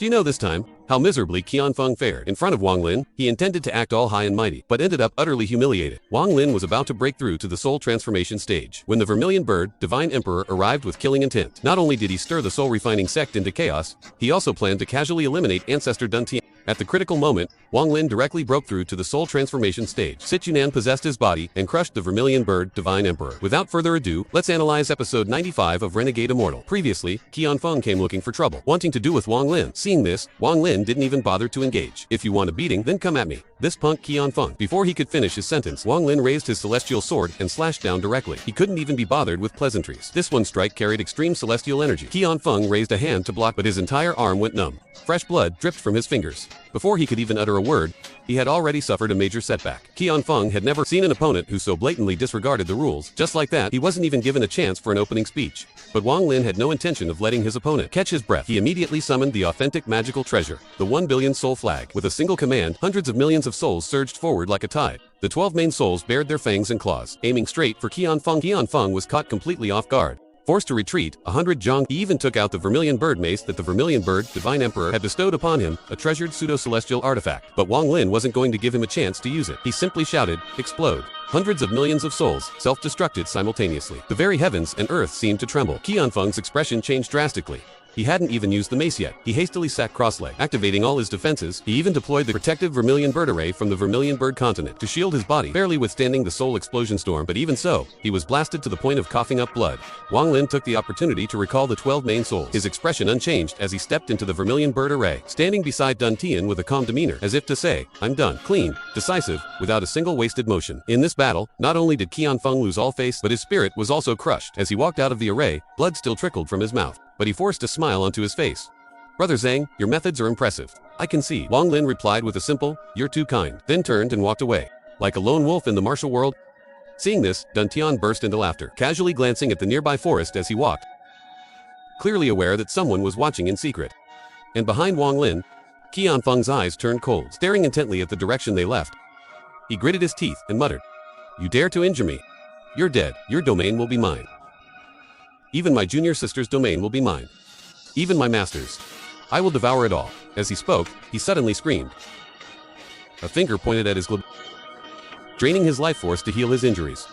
Do you know this time how miserably Qianfeng fared? In front of Wang Lin, he intended to act all high and mighty, but ended up utterly humiliated. Wang Lin was about to break through to the soul transformation stage when the Vermilion Bird, Divine Emperor, arrived with killing intent. Not only did he stir the soul refining sect into chaos, he also planned to casually eliminate Ancestor Dun Tian. At the critical moment, Wang Lin directly broke through to the soul transformation stage. Sichuan possessed his body and crushed the Vermilion Bird, Divine Emperor. Without further ado, let's analyze episode 95 of Renegade Immortal. Previously, Qianfeng came looking for trouble, wanting to do with Wang Lin. Seeing this, Wang Lin didn't even bother to engage. If you want a beating, then come at me. This punk Qianfeng. Before he could finish his sentence, Wang Lin raised his celestial sword and slashed down directly. He couldn't even be bothered with pleasantries. This one strike carried extreme celestial energy. Qianfeng raised a hand to block, but his entire arm went numb. Fresh blood dripped from his fingers. Before he could even utter a word, he had already suffered a major setback. Qianfeng had never seen an opponent who so blatantly disregarded the rules. Just like that, he wasn't even given a chance for an opening speech. But Wang Lin had no intention of letting his opponent catch his breath. He immediately summoned the authentic magical treasure, the 1 billion soul flag. With a single command, hundreds of millions of souls surged forward like a tide. The 12 main souls bared their fangs and claws, aiming straight for Qianfeng. Qianfeng was caught completely off guard. Forced to retreat, 100 zhang. He even took out the Vermilion Bird mace that the Vermilion Bird, Divine Emperor, had bestowed upon him, a treasured pseudo-celestial artifact. But Wang Lin wasn't going to give him a chance to use it. He simply shouted, "Explode!" Hundreds of millions of souls self-destructed simultaneously. The very heavens and earth seemed to tremble. Qianfeng's expression changed drastically. He hadn't even used the mace yet. He hastily sat cross-legged, activating all his defenses. He even deployed the protective Vermilion Bird array from the Vermilion Bird continent to shield his body, barely withstanding the soul explosion storm. But even so, he was blasted to the point of coughing up blood. Wang Lin took the opportunity to recall the 12 main souls, his expression unchanged as he stepped into the Vermilion Bird array, standing beside Dun Tian with a calm demeanor, as if to say, "I'm done." Clean, decisive, without a single wasted motion. In this battle, not only did Qianfeng lose all face, but his spirit was also crushed. As he walked out of the array, blood still trickled from his mouth, but he forced a smile onto his face. "Brother Zhang, your methods are impressive. I concede." Wang Lin replied with a simple, "You're too kind," then turned and walked away, like a lone wolf in the martial world. Seeing this, Dun Tian burst into laughter, casually glancing at the nearby forest as he walked, clearly aware that someone was watching in secret. And behind Wang Lin, Qianfeng's eyes turned cold, staring intently at the direction they left. He gritted his teeth and muttered, "You dare to injure me? You're dead. Your domain will be mine. Even my junior sister's domain will be mine. Even my master's. I will devour it all." As he spoke, he suddenly screamed. A finger pointed at his glove, draining his life force to heal his injuries.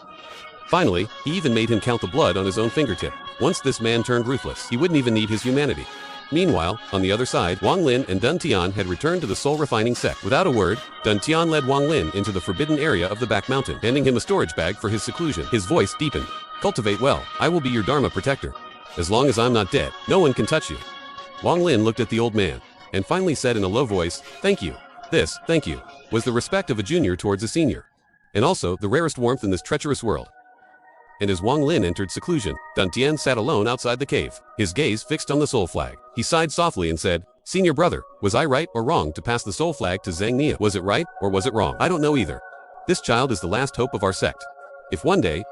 Finally, he even made him count the blood on his own fingertip. Once this man turned ruthless, he wouldn't even need his humanity. Meanwhile, on the other side, Wang Lin and Dun Tian had returned to the soul refining sect. Without a word, Dun Tian led Wang Lin into the forbidden area of the back mountain, handing him a storage bag for his seclusion. His voice deepened. "Cultivate well. I will be your Dharma protector. As long as I'm not dead, no one can touch you." Wang Lin looked at the old man, and finally said in a low voice, "Thank you." This, "thank you," was the respect of a junior towards a senior, and also the rarest warmth in this treacherous world. And as Wang Lin entered seclusion, Dun Tian sat alone outside the cave, his gaze fixed on the soul flag. He sighed softly and said, "Senior brother, was I right or wrong to pass the soul flag to Zhang Nia? Was it right or was it wrong? I don't know either. This child is the last hope of our sect. If one day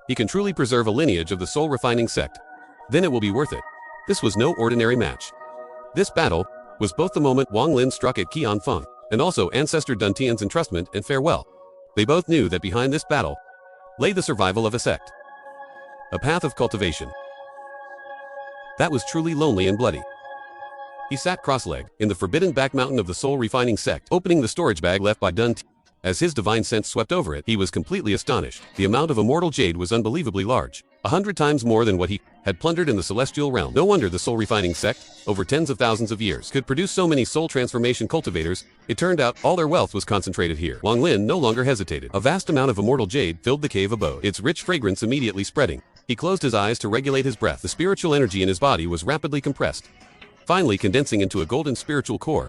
he can truly preserve a lineage of the soul refining sect, then it will be worth it." This was no ordinary match. This battle was both the moment Wang Lin struck at Qianfeng, and also Ancestor Dun Tian's entrustment and farewell. They both knew that behind this battle lay the survival of a sect, a path of cultivation that was truly lonely and bloody. He sat cross-legged in the forbidden back mountain of the soul refining sect, opening the storage bag left by Dun Tian. As his divine sense swept over it, he was completely astonished. The amount of immortal jade was unbelievably large, 100 times more than what he had plundered in the celestial realm. No wonder the soul refining sect, over tens of thousands of years, could produce so many soul transformation cultivators. It turned out all their wealth was concentrated here. Wang Lin no longer hesitated. A vast amount of immortal jade filled the cave abode, its rich fragrance immediately spreading. He closed his eyes to regulate his breath. The spiritual energy in his body was rapidly compressed, finally condensing into a golden spiritual core.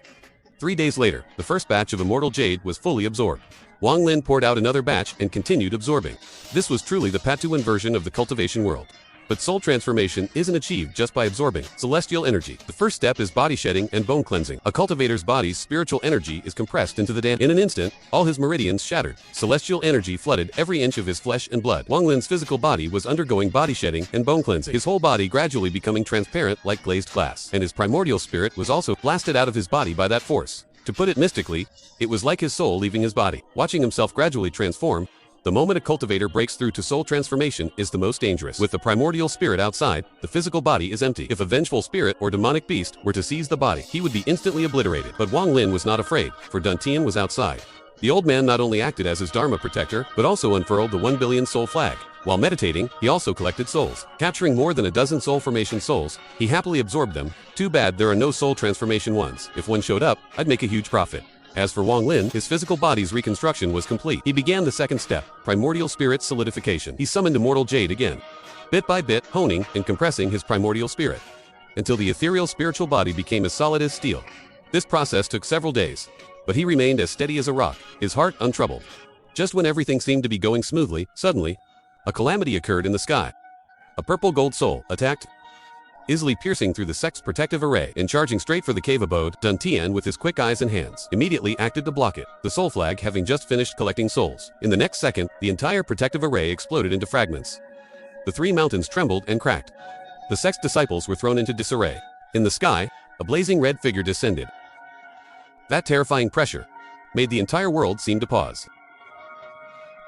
3 days later, the first batch of immortal jade was fully absorbed. Wang Lin poured out another batch and continued absorbing. This was truly the Patuan version of the cultivation world. But soul transformation isn't achieved just by absorbing celestial energy. The first step is body shedding and bone cleansing. A cultivator's body's spiritual energy is compressed into the dam. In an instant, all his meridians shattered. Celestial energy flooded every inch of his flesh and blood. Wang Lin's physical body was undergoing body shedding and bone cleansing, his whole body gradually becoming transparent like glazed glass. And his primordial spirit was also blasted out of his body by that force. To put it mystically, it was like his soul leaving his body. Watching himself gradually transform, The moment a cultivator breaks through to soul transformation is the most dangerous. With the primordial spirit outside, the physical body is empty. If a vengeful spirit or demonic beast were to seize the body, he would be instantly obliterated. But Wang Lin was not afraid, for Dantian was outside. The old man not only acted as his Dharma protector, but also unfurled the 1 billion soul flag. While meditating, he also collected souls. Capturing more than a dozen soul formation souls, he happily absorbed them. Too bad there are no soul transformation ones. If one showed up, I'd make a huge profit. As for Wang Lin, his physical body's reconstruction was complete. He began the second step, primordial spirit solidification. He summoned Immortal Jade again, bit by bit, honing and compressing his primordial spirit, until the ethereal spiritual body became as solid as steel. This process took several days, but he remained as steady as a rock, his heart untroubled. Just when everything seemed to be going smoothly, suddenly, a calamity occurred in the sky. A purple gold soul attacked, easily piercing through the sect's protective array and charging straight for the cave abode. Dantian, with his quick eyes and hands, immediately acted to block it, the soul flag having just finished collecting souls. In the next second, the entire protective array exploded into fragments. The three mountains trembled and cracked. The sect's disciples were thrown into disarray. In the sky, a blazing red figure descended. That terrifying pressure made the entire world seem to pause.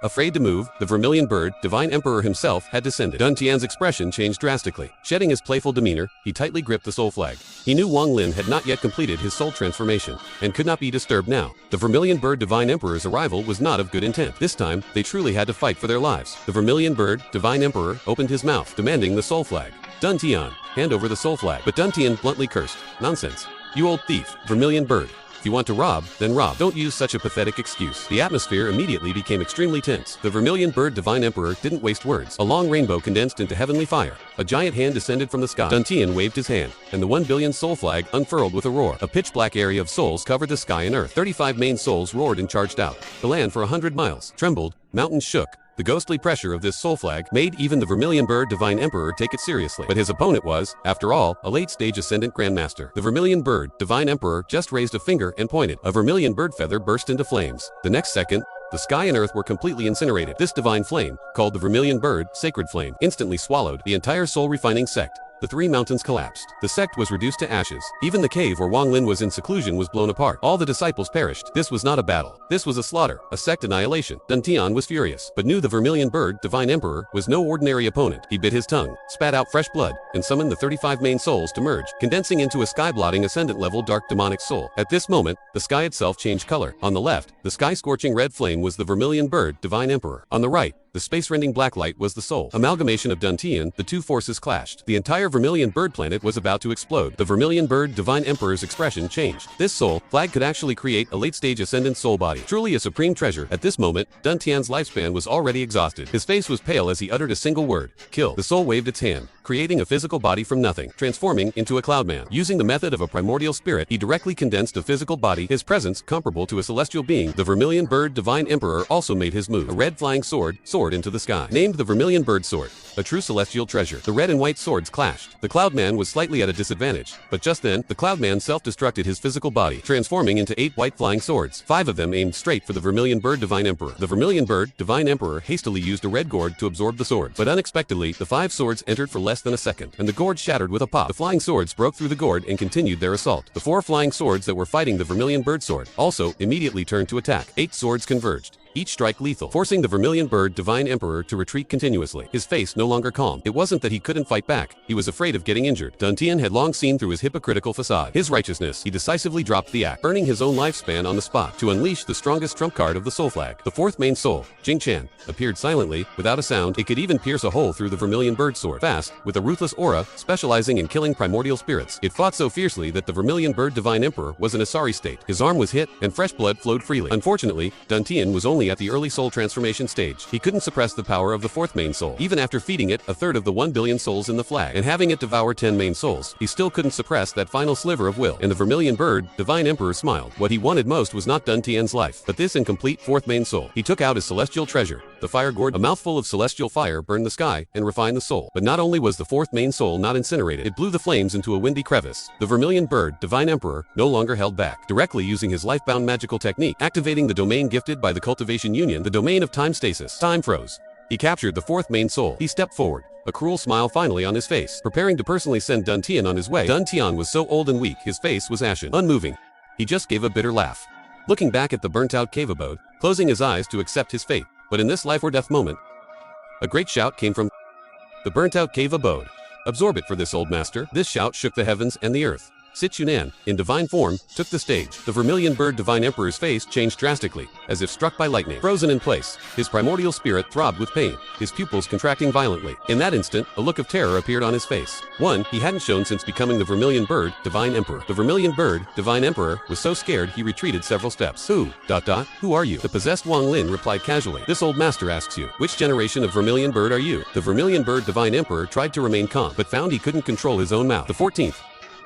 Afraid to move, the vermilion bird, Divine Emperor himself, had descended. Dantian's expression changed drastically. Shedding his playful demeanor, he tightly gripped the soul flag. He knew Wang Lin had not yet completed his soul transformation, and could not be disturbed now. The vermilion bird Divine Emperor's arrival was not of good intent. This time, they truly had to fight for their lives. The vermilion bird, Divine Emperor, opened his mouth, demanding the soul flag. Dantian, hand over the soul flag. But Dantian bluntly cursed. Nonsense. You old thief, vermilion bird. If you want to rob, then rob. Don't use such a pathetic excuse. The atmosphere immediately became extremely tense. The vermilion bird Divine Emperor didn't waste words. A long rainbow condensed into heavenly fire. A giant hand descended from the sky. Dantian waved his hand, and the 1 billion soul flag unfurled with a roar. A pitch-black area of souls covered the sky and earth. 35 main souls roared and charged out. The land for 100 miles trembled, mountains shook. The ghostly pressure of this soul flag made even the vermilion bird Divine Emperor take it seriously. But his opponent was, after all, a late-stage ascendant grandmaster. The vermilion bird Divine Emperor just raised a finger and pointed. A vermilion bird feather burst into flames. The next second, the sky and earth were completely incinerated. This divine flame, called the vermilion bird sacred flame, instantly swallowed the entire soul-refining sect. The three mountains collapsed. The sect was reduced to ashes. Even the cave where Wang Lin was in seclusion was blown apart. All the disciples perished. This was not a battle. This was a slaughter, a sect annihilation. Dantian was furious, but knew the vermilion bird, Divine Emperor, was no ordinary opponent. He bit his tongue, spat out fresh blood, and summoned the 35 main souls to merge, condensing into a sky-blotting ascendant-level dark demonic soul. At this moment, the sky itself changed color. On the left, the sky-scorching red flame was the vermilion bird, Divine Emperor. On the right, the space-rending black light was the soul. Amalgamation of Dantian, the two forces clashed. The entire vermilion bird planet was about to explode. The vermilion bird Divine Emperor's expression changed. This soul flag could actually create a late-stage ascendant soul body. Truly a supreme treasure. At this moment, Dantian's lifespan was already exhausted. His face was pale as he uttered a single word: kill. The soul waved its hand, creating a physical body from nothing, transforming into a cloudman. Using the method of a primordial spirit, he directly condensed a physical body, his presence comparable to a celestial being. The vermilion bird Divine Emperor also made his move. A red flying sword soared into the sky, named the vermilion bird sword, a true celestial treasure. The red and white swords clashed. The cloudman was slightly at a disadvantage, but just then, the cloudman self-destructed his physical body, transforming into 8 white flying swords. 5 of them aimed straight for the vermilion bird Divine Emperor. The vermilion bird Divine Emperor hastily used a red gourd to absorb the swords, but unexpectedly, the 5 swords entered for less than a second, and the gourd shattered with a pop. The flying swords broke through the gourd and continued their assault. The 4 flying swords that were fighting the vermilion bird sword also immediately turned to attack. 8 swords converged, each strike lethal, forcing the vermilion bird Divine Emperor to retreat continuously. His face no longer calm. It wasn't that he couldn't fight back, he was afraid of getting injured. Dantian had long seen through his hypocritical facade. His righteousness, he decisively dropped the act, burning his own lifespan on the spot, to unleash the strongest trump card of the soul flag. The 4th main soul, Jing Chan, appeared silently, without a sound. It could even pierce a hole through the vermilion bird sword. Fast, with a ruthless aura, specializing in killing primordial spirits. It fought so fiercely that the vermilion bird Divine Emperor was in a sorry state. His arm was hit, and fresh blood flowed freely. Unfortunately, Dantian was only at the early soul transformation stage. He couldn't suppress the power of the 4th main soul. Even after feeding it a third of the 1 billion souls in the flag, and having it devour 10 main souls, he still couldn't suppress that final sliver of will. And the vermilion bird, Divine Emperor, smiled. What he wanted most was not Dantian's life, but this incomplete 4th main soul. He took out his celestial treasure, the fire gourd. A mouthful of celestial fire burned the sky and refined the soul. But not only was the 4th main soul not incinerated, it blew the flames into a windy crevice. The vermilion bird, Divine Emperor, no longer held back, directly using his life-bound magical technique, activating the domain gifted by the cultivation union, the domain of time stasis. Time froze. He captured the 4th main soul. He stepped forward, a cruel smile finally on his face, preparing to personally send Dantian on his way. Dantian was so old and weak, his face was ashen, unmoving. He just gave a bitter laugh, looking back at the burnt-out cave abode, closing his eyes to accept his fate. But in this life or death moment, a great shout came from the burnt-out cave abode. Absorb it for this old master. This shout shook the heavens and the earth. Sichuan, in divine form, took the stage. The vermilion bird divine emperor's face changed drastically, as if struck by lightning. Frozen in place, his primordial spirit throbbed with pain, his pupils contracting violently. In that instant, a look of terror appeared on his face. One he hadn't shown since becoming the vermilion bird divine emperor. The vermilion bird divine emperor was so scared he retreated several steps. Who are you? The possessed Wang Lin replied casually. This old master asks you, which generation of vermilion bird are you? The vermilion bird divine emperor tried to remain calm, but found he couldn't control his own mouth. The 14th.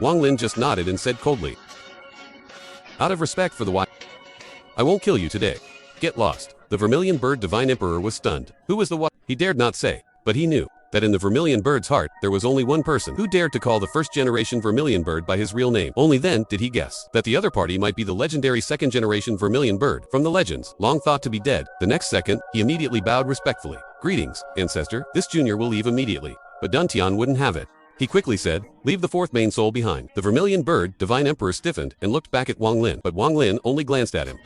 Wang Lin just nodded and said coldly, out of respect for the I won't kill you today. Get lost. The vermilion bird divine emperor was stunned. Who was the He dared not say, but he knew that in the vermilion bird's heart, there was only one person who dared to call the first-generation vermilion bird by his real name. Only then did he guess that the other party might be the legendary second-generation vermilion bird from the legends, long thought to be dead. The next second, he immediately bowed respectfully. Greetings, ancestor. This junior will leave immediately. But Dun Tian wouldn't have it. He quickly said, leave the fourth main soul behind. The vermilion bird divine emperor stiffened and looked back at Wang Lin, but Wang Lin only glanced at him.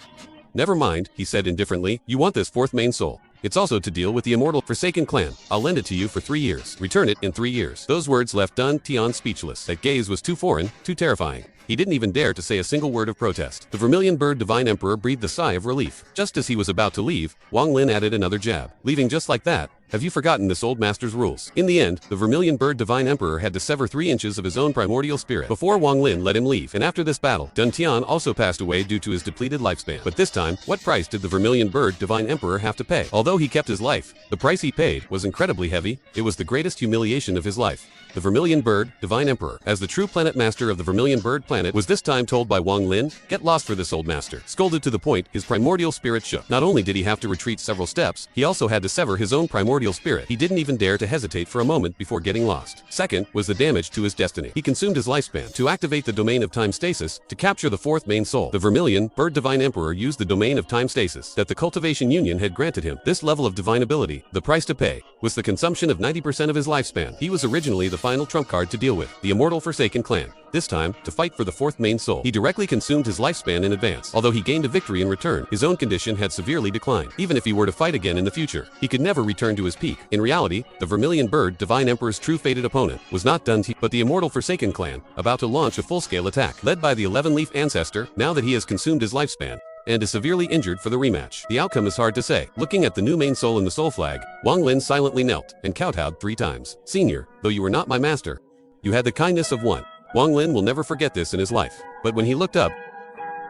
Never mind, he said indifferently, you want this fourth main soul. It's also to deal with the immortal Forsaken clan. I'll lend it to you for 3 years. Return it in 3 years. Those words left Dun Tian speechless. That gaze was too foreign, too terrifying. He didn't even dare to say a single word of protest. The vermilion bird divine emperor breathed a sigh of relief. Just as he was about to leave, Wang Lin added another jab. Leaving just like that? Have you forgotten this old master's rules? In the end, the vermilion bird divine emperor had to sever 3 inches of his own primordial spirit before Wang Lin let him leave. And after this battle, Dun Tian also passed away due to his depleted lifespan. But this time, what price did the vermilion bird divine emperor have to pay? Although he kept his life, the price he paid was incredibly heavy. It was the greatest humiliation of his life. The vermilion bird divine emperor, as the true planet master of the vermilion bird planet, was this time told by Wang Lin, get lost for this old master. Scolded to the point, his primordial spirit shook. Not only did he have to retreat several steps, he also had to sever his own primordial spirit. He didn't even dare to hesitate for a moment before getting lost. Second was the damage to his destiny. He consumed his lifespan to activate the domain of time stasis to capture the fourth main soul. The vermilion bird divine emperor used the domain of time stasis that the cultivation union had granted him. This level of divine ability, the price to pay, was the consumption of 90% of his lifespan. He was originally the final trump card to deal with, the immortal Forsaken clan. This time, to fight for the fourth main soul, he directly consumed his lifespan in advance. Although he gained a victory in return, his own condition had severely declined. Even if he were to fight again in the future, he could never return to his peak. In reality, the vermilion bird divine emperor's true fated opponent was not Dun Tian, but the immortal Forsaken clan, about to launch a full-scale attack, led by the 11-leaf ancestor, now that he has consumed his lifespan and is severely injured for the rematch. The outcome is hard to say. Looking at the new main soul in the soul flag, Wang Lin silently knelt and kowtowed 3 times. Senior, though you were not my master, you had the kindness of one. Wang Lin will never forget this in his life. But when he looked up,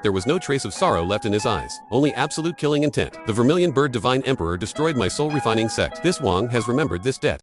there was no trace of sorrow left in his eyes, only absolute killing intent. The vermilion bird divine emperor destroyed my soul refining sect. This Wang has remembered this debt.